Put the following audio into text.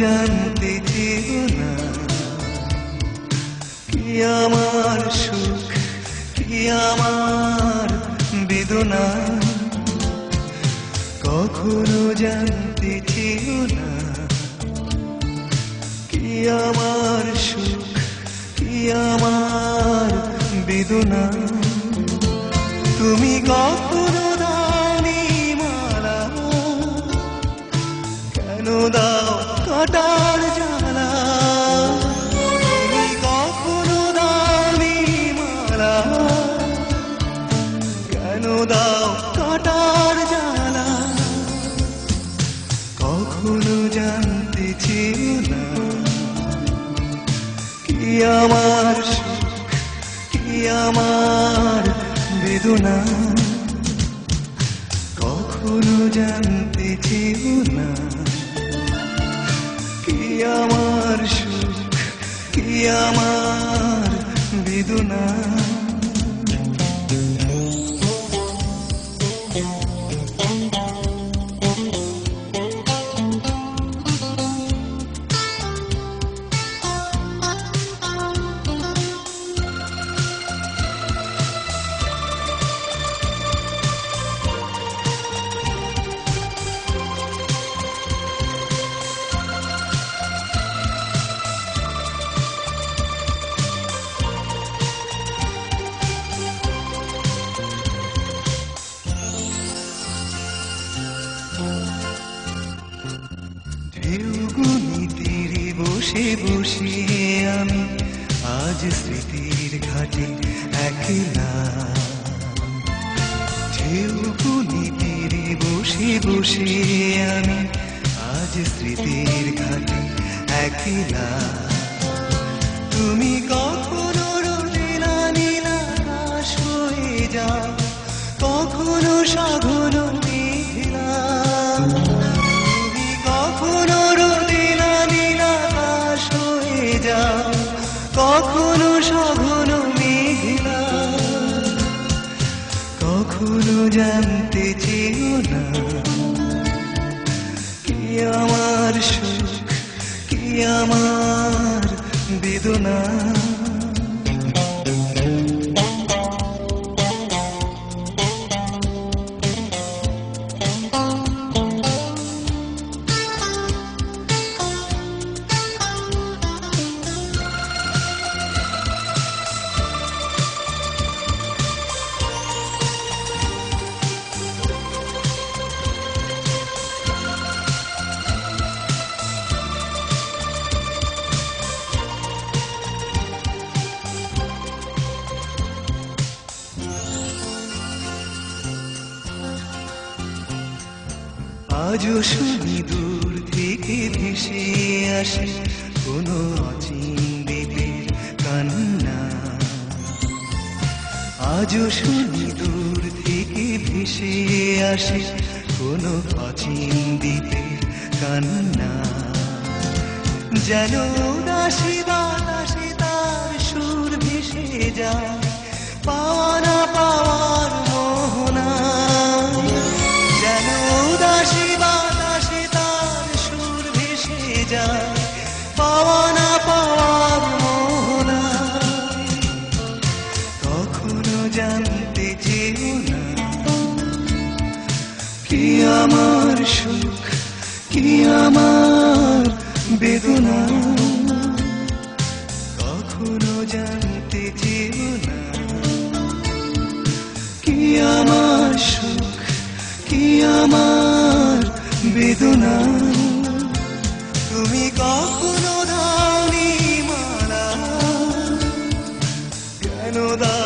জানতে চেও না কি আমার সুখ কি আমার বেদনা, কখনো জানতে চেও না কি আমার সুখ কি আমার বেদনা। তুমি কখনো দাওনি মালা, কেন দাও কাটার জ্বালা। তুমি কখনো দাওনি মালা, কেন দাও কাটার জ্বালা। কখনো জানতে চেও না কি আমার সুখ কি আমার বেদনা, কখনো জানতে চেও না কি আমার সুখ কি আমার বেদনা। ঢেউগুনি তীরে বসে বসে আমি আজ স্মৃতির ঘাটে একলা। ঢেউগুনি তীরে বসে বসে আমি আজ স্মৃতির ঘাটে একলা। তুমি কখনো রোদেলা নীলা আকাশ হয়ে যাও, কখনো সাগর মেঘলা। কখনো রোদেলা নীলা আকাশ হয়ে যাও, কখনো সাগর মেঘলা। কখনো জানতে চেও না কি আমার সুখ কি আমার বেদনা। আজও শুনি দূর থেকে ভেসে আসে কোনো অচিন দ্বীপের কান্না। আজও শুনি দূর থেকে ভেসে আসে কোনো অচিন দ্বীপের কান্না। যেন উদাসী বাতাসে তার সুর ভেসে যায়, পাওয়া না পাওয়ার মোহনা। যেন উদাসী বাতাসে তার সুর ভেসে যায়, পাওয়া না পাওয়ার মোহনা। কখনো জানতে চেও না কি আমার সুখ কি আমার বেদনা। কখনো জানতে চেও না কি আমার সুখ কি আমার বেদনা। তুমি কখনো দাওনি মালা, কেন দাও